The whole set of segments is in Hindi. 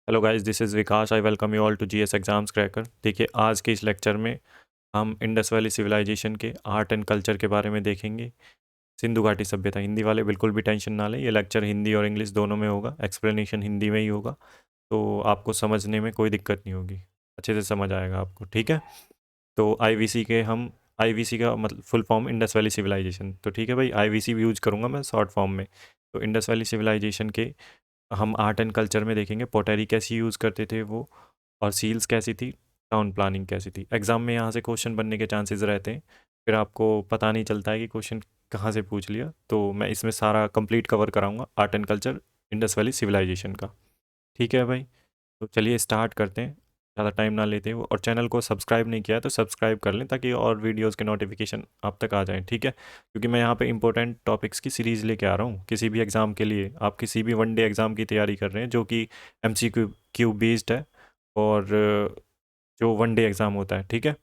Hello guys, this is Vikas. I welcome you all to GS exams cracker. देखिए, आज के इस लेक्चर में हम इंडस वैली सिविलाइजेशन के आर्ट एंड कल्चर के बारे में देखेंगे। सिंधु घाटी सभ्यता। हिंदी वाले बिल्कुल भी टेंशन ना लें, ये लेक्चर हिंदी और इंग्लिश दोनों में होगा। एक्सप्लेनेशन हिंदी में ही होगा, तो आपको समझने में कोई दिक्कत नहीं होगी, अच्छे से समझ आएगा आपको। ठीक है, तो आईवीसी का मतलब full form Indus valley civilisation. तो ठीक है भाई, आईवीसी भी यूज करूँगा मैं शॉर्ट फॉर्म में। तो इंडस वैली सिविलाइजेशन के हम आर्ट एंड कल्चर में देखेंगे पोटरी कैसी यूज़ करते थे वो, और सील्स कैसी थी, टाउन प्लानिंग कैसी थी। एग्ज़ाम में यहाँ से क्वेश्चन बनने के चांसेस रहते हैं, फिर आपको पता नहीं चलता है कि क्वेश्चन कहाँ से पूछ लिया। तो मैं इसमें सारा कंप्लीट कवर कराऊंगा art and culture Indus valley civilisation का। ठीक है भाई, तो चलिए स्टार्ट करते हैं, ज़्यादा टाइम ना लेते हुए। और चैनल को सब्सक्राइब नहीं किया है तो सब्सक्राइब कर लें, ताकि और वीडियोस के नोटिफिकेशन आप तक आ जाएं। ठीक है, क्योंकि मैं यहाँ पे इंपॉर्टेंट टॉपिक्स की सीरीज़ लेके आ रहा हूँ किसी भी एग्ज़ाम के लिए। आप किसी भी वन डे एग्ज़ाम की तैयारी कर रहे हैं जो कि MCQ बेस्ड है, और जो वन डे एग्ज़ाम होता है, ठीक है,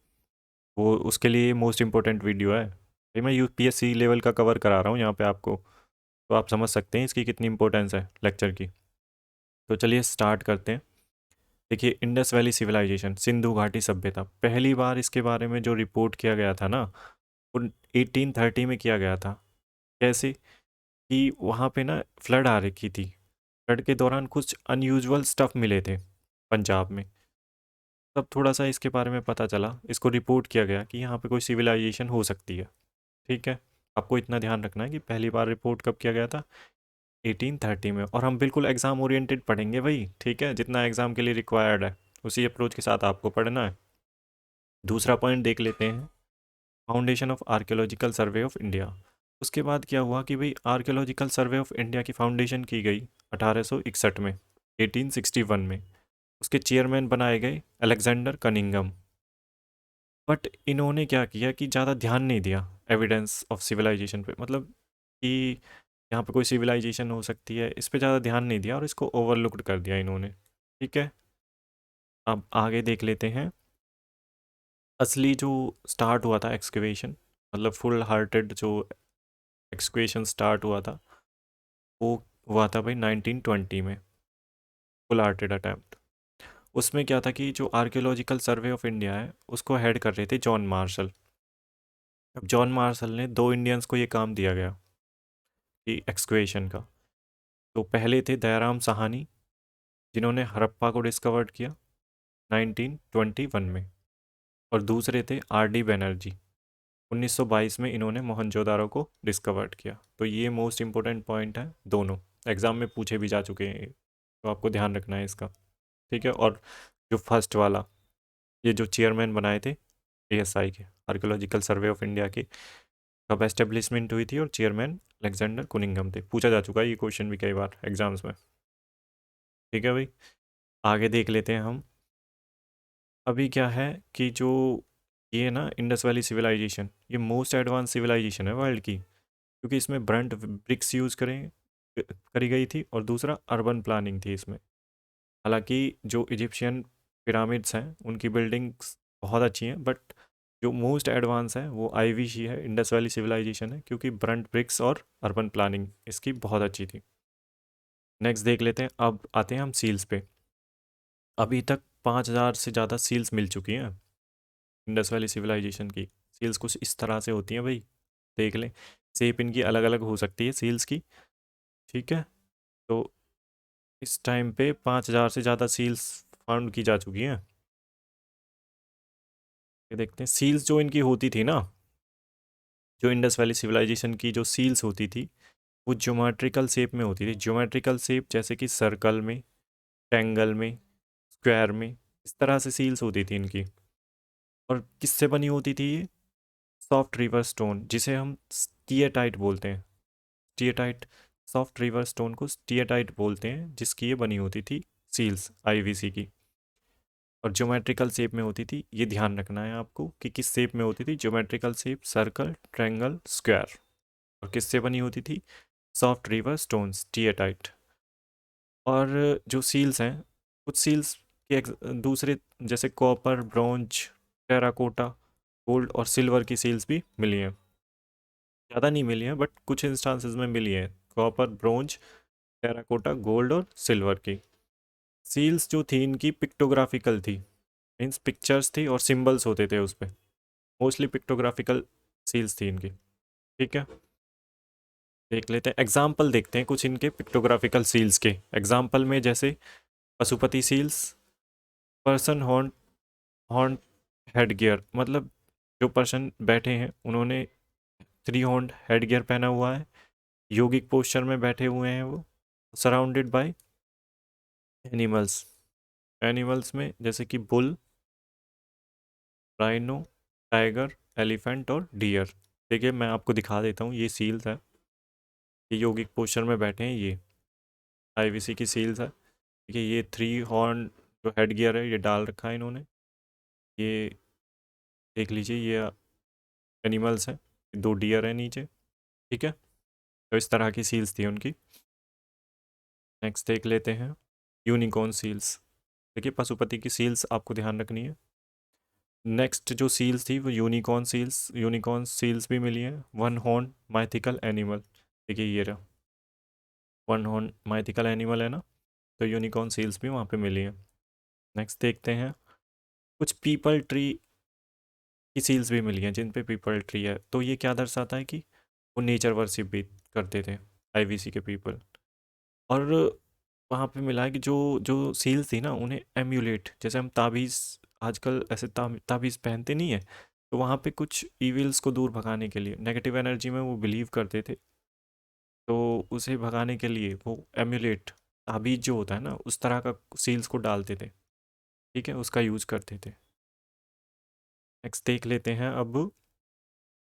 वो उसके लिए मोस्ट इंपॉर्टेंट वीडियो है। भाई मैं UPSC लेवल का कवर करा रहा हूँ यहाँ पे आपको, तो आप समझ सकते हैं इसकी कितनी इंपॉर्टेंस है लेक्चर की। तो चलिए स्टार्ट करते हैं। देखिए, इंडस वैली सिविलाइजेशन, सिंधु घाटी सभ्यता, पहली बार इसके बारे में जो रिपोर्ट किया गया था ना, वो 1830 में किया गया था। कैसे कि वहाँ पे ना फ्लड आ रखी थी, फ्लड के दौरान कुछ अनयूजुअल स्टफ मिले थे पंजाब में। तब थोड़ा सा इसके बारे में पता चला, इसको रिपोर्ट किया गया कि यहाँ पे कोई सिविलाइजेशन हो सकती है। ठीक है, आपको इतना ध्यान रखना है कि पहली बार रिपोर्ट कब किया गया था, 1830 में। और हम बिल्कुल एग्ज़ाम ओरिएंटेड पढ़ेंगे भाई, ठीक है, जितना एग्ज़ाम के लिए रिक्वायर्ड है उसी अप्रोच के साथ आपको पढ़ना है। दूसरा पॉइंट देख लेते हैं, foundation of archaeological survey of India. उसके बाद क्या हुआ कि भाई आर्कियोलॉजिकल सर्वे ऑफ इंडिया की फाउंडेशन की गई 1861 में, 1861 में। उसके चेयरमैन बनाए गए अलेक्जेंडर कनिंगम। बट इन्होंने क्या किया कि ज़्यादा ध्यान नहीं दिया एविडेंस ऑफ सिविलाइजेशन पे, मतलब कि यहाँ पे कोई सिविलाइजेशन हो सकती है, इस पे ज़्यादा ध्यान नहीं दिया और इसको ओवरलुक्ड कर दिया इन्होंने। ठीक है, अब आगे देख लेते हैं। असली जो स्टार्ट हुआ था एक्सकवेशन, मतलब फुल हार्टेड जो एक्सकवेशन स्टार्ट हुआ था, वो हुआ था भाई 1920 में, फुल हार्टेड अटैम्प्ट। उसमें क्या था कि जो आर्कियोलॉजिकल सर्वे ऑफ इंडिया है उसको हेड कर रहे थे जॉन मार्शल। अब जॉन मार्शल ने दो इंडियंस को ये काम दिया गया कि एक्सकवेशन का। तो पहले थे दयाराम साहनी, जिन्होंने हड़प्पा को डिस्कवर्ड किया 1921 में, और दूसरे थे RD बनर्जी। 1922 में इन्होंने मोहनजोदारो को डिस्कवर्ड किया। तो ये मोस्ट इंपॉर्टेंट पॉइंट है, दोनों एग्जाम में पूछे भी जा चुके हैं, तो आपको ध्यान रखना है इसका। ठीक है, और जो फर्स्ट वाला, ये जो चेयरमैन बनाए थे ASI के, आर्कियोलॉजिकल सर्वे ऑफ इंडिया के, कब एस्टेब्लिशमेंट हुई थी और चेयरमैन अलेक्जेंडर कुनिंगम थे। पूछा जा चुका है ये क्वेश्चन भी कई बार एग्जाम्स में। ठीक है भाई, आगे देख लेते हैं हम। अभी क्या है कि जो ये ना इंडस वैली सिविलाइजेशन, ये मोस्ट एडवांस सिविलाइजेशन है वर्ल्ड की, क्योंकि इसमें ब्रंट ब्रिक्स यूज़ करी गई थी, और दूसरा अर्बन प्लानिंग थी इसमें। हालांकि जो इजिप्शियन पिरामिड्स हैं उनकी बिल्डिंग्स बहुत अच्छी हैं, बट जो मोस्ट एडवांस है वो IVC है, इंडस वैली सिविलाइजेशन है, क्योंकि ब्रंट ब्रिक्स और अर्बन प्लानिंग इसकी बहुत अच्छी थी। नेक्स्ट देख लेते हैं, अब आते हैं हम सील्स पे। अभी तक 5,000 से ज़्यादा सील्स मिल चुकी हैं इंडस वैली सिविलाइजेशन की। सील्स कुछ इस तरह से होती हैं भाई, देख लें, शेप इनकी अलग अलग हो सकती है सील्स की। ठीक है, तो इस टाइम पे 5,000 से ज़्यादा सील्स फाउंड की जा चुकी हैं। ये देखते हैं सील्स जो इनकी होती थी ना, जो इंडस वैली सिविलाइजेशन की जो सील्स होती थी, वो ज्योमेट्रिकल शेप में होती थी। ज्योमेट्रिकल शेप जैसे कि सर्कल में, ट्रायंगल में, स्क्वायर में, इस तरह से सील्स होती थी इनकी। और किससे बनी होती थी ये? सॉफ्ट रिवर स्टोन, जिसे हम स्टिएटाइट बोलते हैं। स्टिएटाइट, सॉफ्ट रिवर स्टोन को स्टिएटाइट बोलते हैं, जिसकी ये बनी होती थी सील्स IVC की। और ज्योमेट्रिकल शेप में होती थी, ये ध्यान रखना है आपको कि किस शेप में होती थी। Geometrical shape circle, triangle, square. और किससे बनी होती थी? Soft river stones, steatite. और जो सील्स हैं, कुछ सील्स के दूसरे, जैसे कॉपर, ब्रॉन्ज, टेराकोटा, गोल्ड और सिल्वर की सील्स भी मिली हैं। ज़्यादा नहीं मिली हैं, बट कुछ इंस्टांसेस में मिली हैं, कॉपर, ब्रॉन्ज, टेराकोटा, गोल्ड और सिल्वर की। सील्स जो थी इनकी पिक्टोग्राफिकल थी, मीन्स पिक्चर्स थी और सिंबल्स होते थे उस पर, मोस्टली पिक्टोग्राफिकल सील्स थी इनकी। ठीक है, देख लेते हैं एग्जाम्पल, देखते हैं कुछ इनके पिक्टोग्राफिकल सील्स के एग्जाम्पल में, जैसे Pashupati seals, person horn, horn head gear, मतलब जो पर्सन बैठे हैं उन्होंने थ्री हॉर्न हेड गियर पहना हुआ है, योगिक पोस्चर में बैठे हुए हैं वो, सराउंडेड बाय एनिमल्स, एनिमल्स में जैसे कि बुल, राइनो, टाइगर, एलिफेंट और डियर। देखिए मैं आपको दिखा देता हूँ, ये सील्स है, ये योगिक पोस्चर में बैठे हैं, ये आईवीसी की सील्स है। देखिए ये थ्री हॉर्न जो हेड गियर है ये डाल रखा है इन्होंने, ये देख लीजिए, ये एनिमल्स हैं, दो डियर हैं नीचे। ठीक है, तो इस तरह की सील्स थी उनकी। नेक्स्ट देख लेते हैं यूनिकॉर्न सील्स। देखिए पशुपति की सील्स आपको ध्यान रखनी है। नेक्स्ट जो सील्स थी वो यूनिकॉर्न सील्स, यूनिकॉर्न सील्स भी मिली है, वन हॉर्न माइथिकल एनिमल। देखिए ये रहा वन हॉर्न माइथिकल एनिमल है ना, तो यूनिकॉर्न सील्स भी वहाँ पे मिली है। नेक्स्ट देखते हैं कुछ पीपल ट्री की सील्स भी मिली हैं जिन पे पीपल ट्री है, तो ये क्या दर्शाता है कि वो नेचर वर्शिप भी करते थे आईवीसी के पीपल। और वहाँ पे मिला है कि जो जो सील्स थी ना उन्हें एम्यूलेट, जैसे हम ताबीज़ आजकल ऐसे ताबीज़ पहनते नहीं है, तो वहाँ पे कुछ इविल्स को दूर भगाने के लिए, नेगेटिव एनर्जी में वो बिलीव करते थे, तो उसे भगाने के लिए वो एम्यूलेट, ताबीज़ जो होता है ना उस तरह का सील्स को डालते थे। ठीक है, उसका यूज करते थे। नेक्स्ट देख लेते हैं अब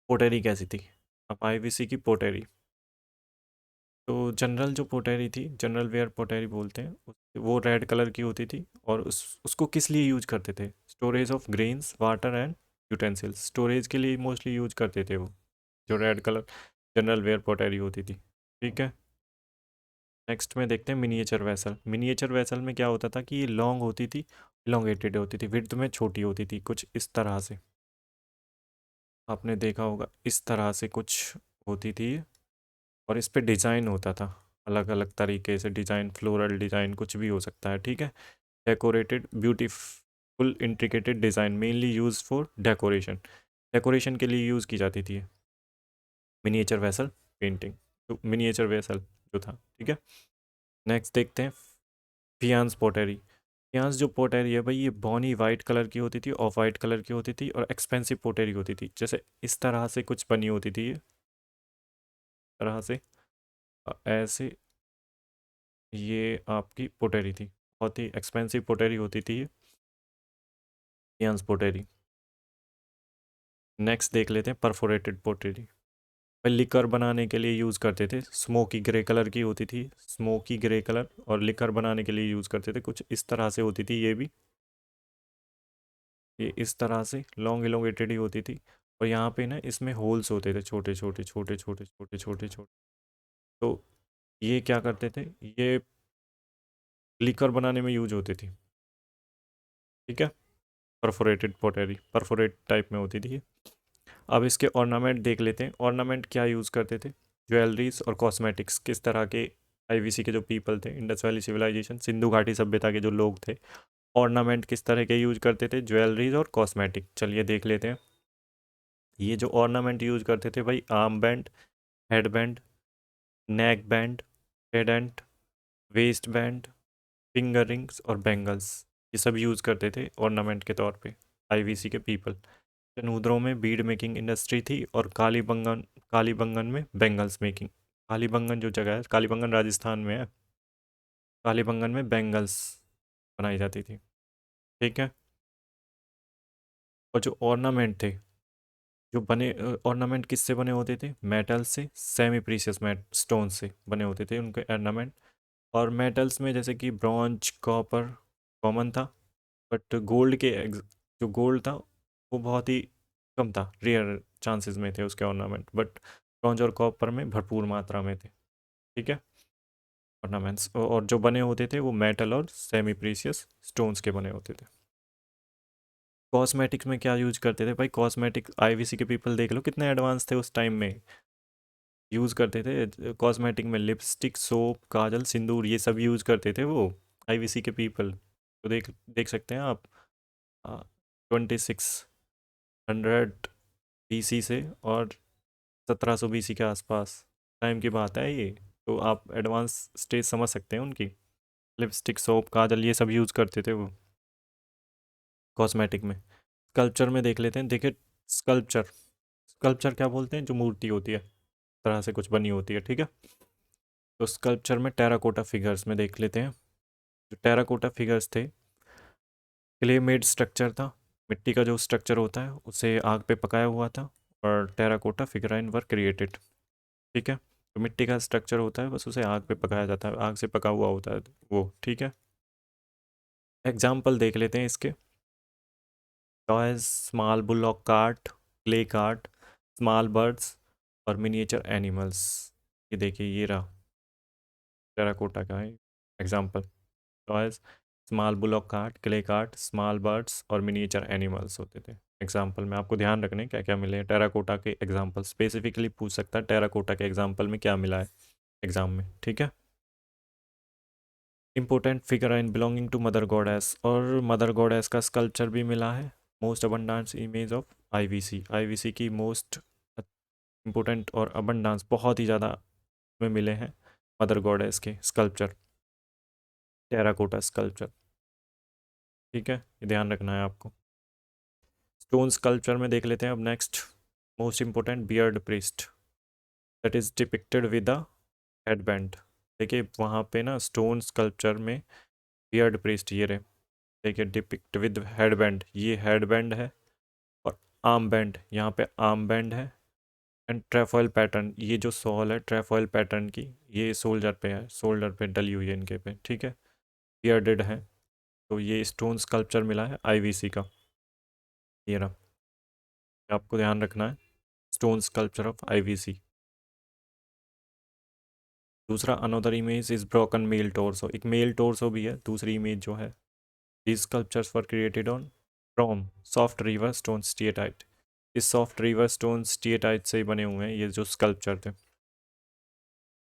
पोटेरी कैसी थी। अब आईवीसी की पोटेरी, तो जनरल जो पोटेरी थी, जनरल वेयर पोटेरी बोलते हैं वो रेड कलर की होती थी, और उसको किस लिए यूज करते थे, storage of grains, water and utensils, storage के लिए मोस्टली यूज करते थे वो, जो red colour general ware pottery होती थी। ठीक है, नेक्स्ट में देखते हैं मिनिएचर वेसल। मिनिएचर वेसल में क्या होता था कि ये लॉन्ग होती थी, इलोंगेटेड होती थी, विड्थ में छोटी होती थी, कुछ इस तरह से आपने देखा होगा, इस तरह से कुछ होती थी, और इस पे डिज़ाइन होता था अलग अलग तरीके से, डिज़ाइन फ्लोरल डिज़ाइन कुछ भी हो सकता है। ठीक है, decorated beautiful intricated design, mainly use for decoration, decoration के लिए यूज़ की जाती थी मिनिएचर वेसल पेंटिंग, तो मिनिएचर वेसल जो था। ठीक है, नेक्स्ट देखते हैं फियांस पोटेरी। फियांस जो पोटेरी है भाई, ये बॉनी वाइट कलर की होती थी, ऑफ वाइट कलर की होती थी, और एक्सपेंसिव पोटेरी होती थी, जैसे इस तरह से कुछ बनी होती थी, ये तरह से ऐसे, ये आपकी पोटेरी थी, बहुत ही एक्सपेंसिव पोटेरी होती थी ये फियांस पोटेरी। नेक्स्ट देख लेते हैं परफोरेटेड पोटेरी। भाई लिकर बनाने के लिए यूज़ करते थे, स्मोकी ग्रे कलर की होती थी, स्मोकी ग्रे कलर, और लिकर बनाने के लिए यूज़ करते थे, कुछ इस तरह से होती थी ये भी, ये इस तरह से लॉन्ग इलोंगेटेड ही होती थी, और यहाँ पे ना इसमें होल्स होते थे छोटे छोटे छोटे छोटे छोटे छोटे छोटे, तो ये क्या करते थे, ये लिकर बनाने में यूज होती थी। ठीक है, परफोरेटेड पोटेरी परफोरेट टाइप में होती थी ये। अब इसके ऑर्नामेंट देख लेते हैं, ऑर्नामेंट क्या यूज़ करते थे, ज्वेलरीज और कॉस्मेटिक्स, किस तरह के आईवीसी के जो पीपल थे, इंडस वैली सिविलाइजेशन, सिंधु घाटी सभ्यता के जो लोग थे, ऑर्नामेंट किस तरह के यूज करते थे, ज्वेलरीज और कॉस्मेटिक। चलिए देख लेते हैं, ये जो ऑर्नामेंट यूज करते थे भाई, arm band, head band, neck band, pendant, waist band, finger rings और बैंगल्स, ये सब यूज़ करते थे ऑर्नामेंट के तौर पे आईवीसी के पीपल। चनूदरों में बीड मेकिंग इंडस्ट्री थी, और कालीबंगन, कालीबंगन में बैंगल्स मेकिंग, कालीबंगन जो जगह है, कालीबंगन राजस्थान में है, कालीबंगन में बैंगल्स बनाई जाती थी। ठीक है, और जो ऑर्नामेंट थे, जो बने ऑर्नामेंट किससे बने होते थे, मेटल से, सेमी प्रीशियस मेट स्टोन से बने होते थे उनके ऑर्नामेंट। और मेटल्स में जैसे कि ब्रॉन्ज, कॉपर कॉमन था, बट गोल्ड के जो गोल्ड था वो बहुत ही कम था, रेयर चांसेस में थे उसके ऑर्नामेंट, बट ब्रॉन्ज और कॉपर में भरपूर मात्रा में थे। ठीक है, ऑर्नामेंट्स, और जो बने होते थे वो मेटल और सेमी प्रीशियस स्टोन्स के बने होते थे। कॉस्मेटिक्स में क्या यूज करते थे भाई, कॉस्मेटिक आईवीसी के पीपल देख लो कितने एडवांस थे उस टाइम में, यूज़ करते थे कॉस्मेटिक में लिपस्टिक, सोप, काजल, सिंदूर, ये सब यूज़ करते थे वो आईवीसी के पीपल तो देख देख सकते हैं आप 2600 BC से और 1700 BC के आसपास टाइम की बात है ये। तो आप एडवांस स्टेज समझ सकते हैं उनकी। लिपस्टिक, सोप, काजल ये सब यूज़ करते थे वो कॉस्मेटिक में। स्कल्पचर में देख लेते हैं। देखिए स्कल्पचर, स्कल्पचर क्या बोलते हैं? जो मूर्ति होती है, तरह से कुछ बनी होती है, ठीक है। तो स्कल्पचर में टेराकोटा फिगर्स में देख लेते हैं। जो टेराकोटा फिगर्स थे, क्ले मेड स्ट्रक्चर था, मिट्टी का जो स्ट्रक्चर होता है उसे आग पे पकाया हुआ था, और टेराकोटा फिगराइन वर क्रिएटेड, ठीक है। तो मिट्टी का स्ट्रक्चर होता है, बस उसे आग पे पकाया जाता है, आग से पका हुआ होता है वो, ठीक है। एग्जाम्पल देख लेते हैं इसके। Toys, small bullock cart, clay cart, small birds और मिनिएचर एनिमल्स। ये देखिए ये रहा टेराकोटा का है example. Toys, small bullock cart, clay cart, small birds और मिनिएचर एनिमल्स होते थे एग्जाम्पल में। आपको ध्यान रखने क्या क्या मिले हैं टेराकोटा के एग्जाम्पल। स्पेसिफिकली पूछ सकता है टेराकोटा के एग्जाम्पल में क्या मिला है एग्जाम में, ठीक है। Important figure in belonging to mother goddess, और मदर गॉडेस का स्कल्पचर भी मिला है। Most abundance image of IVC, IVC की मोस्ट इम्पोर्टेंट और अबंडांस बहुत ही ज़्यादा में मिले हैं मदर गॉडेस के स्कल्पचर, टेराकोटा स्कल्पचर, ठीक है। ये ध्यान रखना है आपको। स्टोन स्कल्पचर में देख लेते हैं अब next. Most important beard priest that is depicted with a headband. देखिए वहाँ पे ना स्टोन स्कल्पचर में बियर्ड प्रिस्ट ये रहे, देखिए डिपिक्ट विद हेडबैंड, ये हेडबैंड है, और आर्म बैंड, यहाँ पे आर्म बैंड है। एंड ट्रेफॉइल पैटर्न, ये जो सॉल है ट्रेफॉइल पैटर्न की, ये शोल्डर पे है, शोल्डर पे डली हुई है इनके पे, ठीक है। बियर्डेड है। तो ये स्टोन स्कल्पचर मिला है आईवीसी का, ये रहा, आपको ध्यान रखना है। Stone sculpture of IVC. दूसरा another image is broken male torso, एक मेल टोर्सो भी है दूसरी इमेज जो है। These sculptures were created on from soft river stone steatite। इस सॉफ्ट रिवर स्टोन स्टीएटाइट से ही बने हुए हैं ये जो स्कल्पचर थे।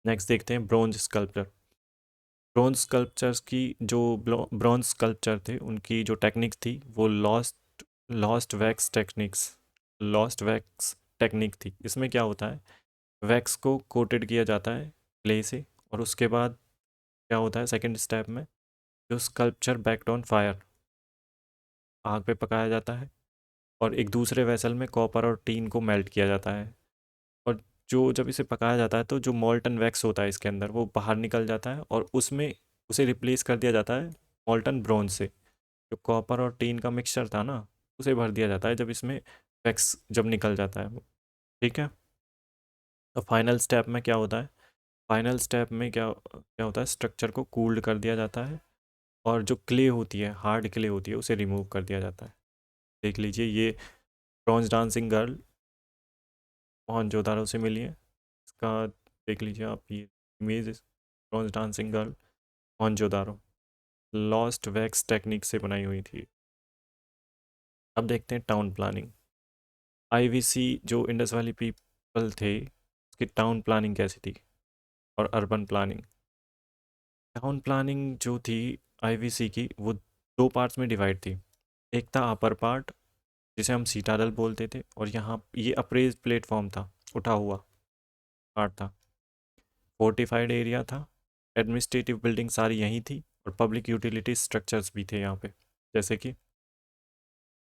नेक्स्ट देखते हैं ब्रोंज स्कल्पचर। ब्रोंज स्कल्पचर्स की जो ब्रोंज स्कल्पचर थे उनकी जो टेक्निक थी वो lost wax techniques, lost wax technique थी। इसमें क्या होता है, वैक्स को कोटेड किया जाता है क्ले से, और उसके बाद क्या होता है सेकंड स्टेप में, जो स्कल्पचर बैक्ड ऑन फायर, आग पे पकाया जाता है, और एक दूसरे वेसल में कॉपर और टीन को मेल्ट किया जाता है। और जो जब इसे पकाया जाता है तो जो मोल्टन वैक्स होता है इसके अंदर वो बाहर निकल जाता है, और उसमें उसे रिप्लेस कर दिया जाता है मोल्टन ब्रोंज से। जो कॉपर और टीन का मिक्सचर था ना, उसे भर दिया जाता है जब इसमें वैक्स जब निकल जाता है वो, ठीक है। तो फाइनल स्टेप में क्या होता है, फाइनल स्टेप में क्या क्या होता है, स्ट्रक्चर को कूल्ड कर दिया जाता है, और जो क्ले होती है, हार्ड क्ले होती है, उसे रिमूव कर दिया जाता है। देख लीजिए ये ब्रॉन्ज डांसिंग गर्ल मोहनजोदारो से मिली है, इसका देख लीजिए आप, ये image bronze dancing girl Mohenjodaro, lost wax technique से बनाई हुई थी। अब देखते हैं टाउन प्लानिंग। आईवीसी जो इंडस वैली पीपल थे उसकी टाउन प्लानिंग कैसी थी, और अर्बन प्लानिंग। टाउन प्लानिंग जो थी आईवीसी की वो दो पार्ट्स में डिवाइड थी। एक था अपर पार्ट जिसे हम सीटाडल बोलते थे, और यहाँ ये अप्रेज प्लेटफॉर्म था, उठा हुआ पार्ट था। फोर्टिफाइड एरिया था, एडमिनिस्ट्रेटिव बिल्डिंग सारी यहीं थी, और पब्लिक यूटिलिटी स्ट्रक्चर्स भी थे यहाँ पे, जैसे कि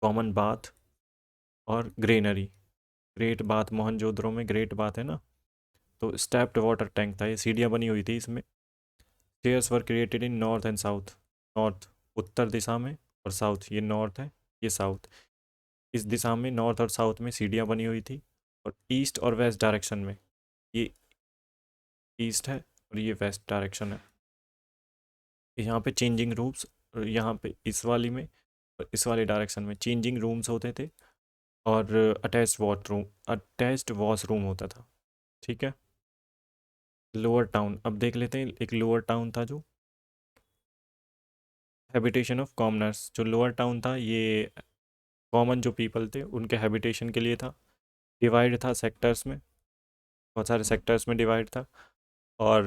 कॉमन बाथ और ग्रेनरी। ग्रेट बाथ, मोहनजोदड़ो में ग्रेट बाथ है ना, तो स्टेप्ड वाटर टैंक था, ये सीढ़ियाँ बनी हुई थी इसमें। Stairs were created in north and south, north उत्तर दिशा में, और साउथ ये नॉर्थ है, ये साउथ, इस दिशा में नॉर्थ और साउथ में सीढ़ियाँ बनी हुई थी। और ईस्ट और वेस्ट डायरेक्शन में, ये ईस्ट है और ये वेस्ट डायरेक्शन है। यहाँ पे चेंजिंग रूम्स, और यहाँ पे इस वाली में और इस वाले डायरेक्शन में चेंजिंग रूम्स होते थे, और अटैच्ड वॉशरूम होता था, ठीक है। लोअर टाउन अब देख लेते हैं। एक लोअर टाउन था जो हैबिटेशन ऑफ कॉमनर्स, जो लोअर टाउन था ये कॉमन जो पीपल थे उनके हैबिटेशन के लिए था। डिवाइड था सेक्टर्स में, बहुत सारे सेक्टर्स में डिवाइड था। और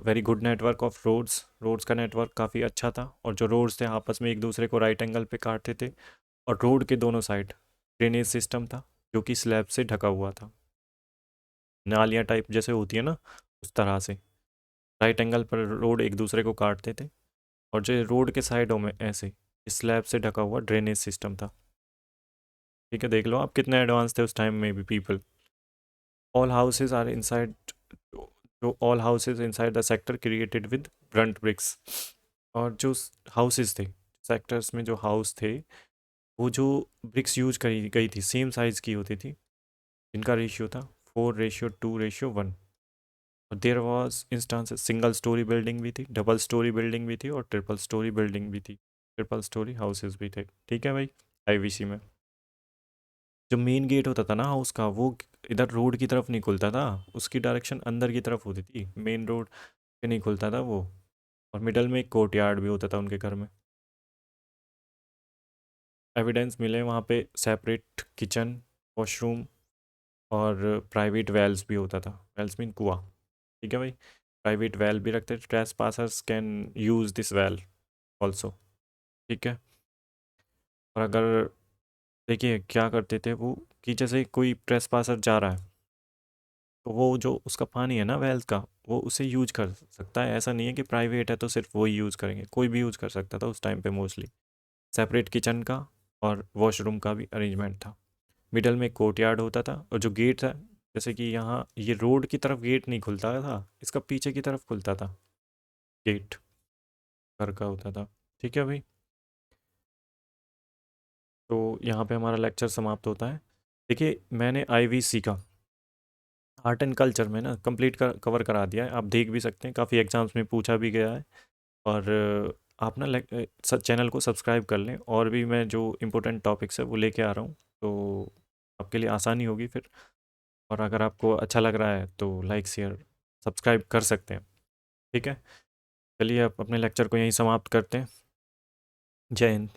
very good network of roads, roads का नेटवर्क काफ़ी अच्छा था, और जो रोड्स थे आपस में एक दूसरे को राइट एंगल पे काटते थे, और रोड के दोनों साइड ड्रेनेज सिस्टम था जो कि स्लैब से ढका हुआ था, नालियाँ टाइप जैसे होती है ना, उस तरह से राइट एंगल पर रोड एक दूसरे को काटते थे, और जो रोड के साइडों में ऐसे स्लैब से ढका हुआ ड्रेनेज सिस्टम था। ठीक है, देख लो आप कितने एडवांस थे उस टाइम में भी people. All houses are inside, जो all houses inside the sector created with burnt bricks. और जो हाउसेज थे, सेक्टर्स में जो हाउस थे, वो जो ब्रिक्स यूज करी गई थी सेम साइज़ की होती थी, इनका रेशियो था 4:2:1। और there was instance single storey building भी थी, डबल स्टोरी बिल्डिंग भी थी, और ट्रिपल स्टोरी बिल्डिंग भी थी, ट्रिपल स्टोरी हाउसेज भी थे। ठीक है भाई, आईवीसी में जो मेन गेट होता था ना हाउस का, वो इधर रोड की तरफ नहीं खुलता था, उसकी डायरेक्शन अंदर की तरफ होती थी, मेन रोड पे नहीं खुलता था वो। और मिडल में एक कोर्टयार्ड भी होता था उनके घर में। एविडेंस मिले वहाँ पे सेपरेट किचन, वॉशरूम, और प्राइवेट वेल्स भी होता था। वेल्स मीन कुआं। ठीक है भाई, प्राइवेट वेल भी रखते थे, trace passers can use this well also. ठीक है, और अगर देखिए क्या करते थे वो, कि जैसे कोई ट्रेस पासर जा रहा है, तो वो जो उसका पानी है ना वेल्स का, वो उसे यूज कर सकता है। ऐसा नहीं है कि प्राइवेट है तो सिर्फ वो ही यूज़ करेंगे, कोई भी यूज़ कर सकता था उस टाइम पे मोस्टली। सेपरेट किचन का और वॉशरूम का भी अरेंजमेंट था। मिडल में कोर्टयार्ड होता था, और जो गेट था, जैसे कि यहाँ ये रोड की तरफ गेट नहीं खुलता था, इसका पीछे की तरफ खुलता था गेट, घर का होता था। ठीक है भाई, तो यहाँ पे हमारा लेक्चर समाप्त होता है। देखिए मैंने आईवीसी का आर्ट एंड कल्चर में ना कंप्लीट कवर करा दिया है, आप देख भी सकते हैं, काफ़ी एग्जाम्स में पूछा भी गया है। और आप ना चैनल को सब्सक्राइब कर लें, और भी मैं जो इम्पोर्टेंट टॉपिक्स है वो लेके आ रहा हूँ, तो आपके लिए आसानी होगी फिर। और अगर आपको अच्छा लग रहा है तो लाइक शेयर सब्सक्राइब कर सकते हैं। ठीक है, चलिए अब अपने लेक्चर को यहीं समाप्त करते हैं। जय हिंद।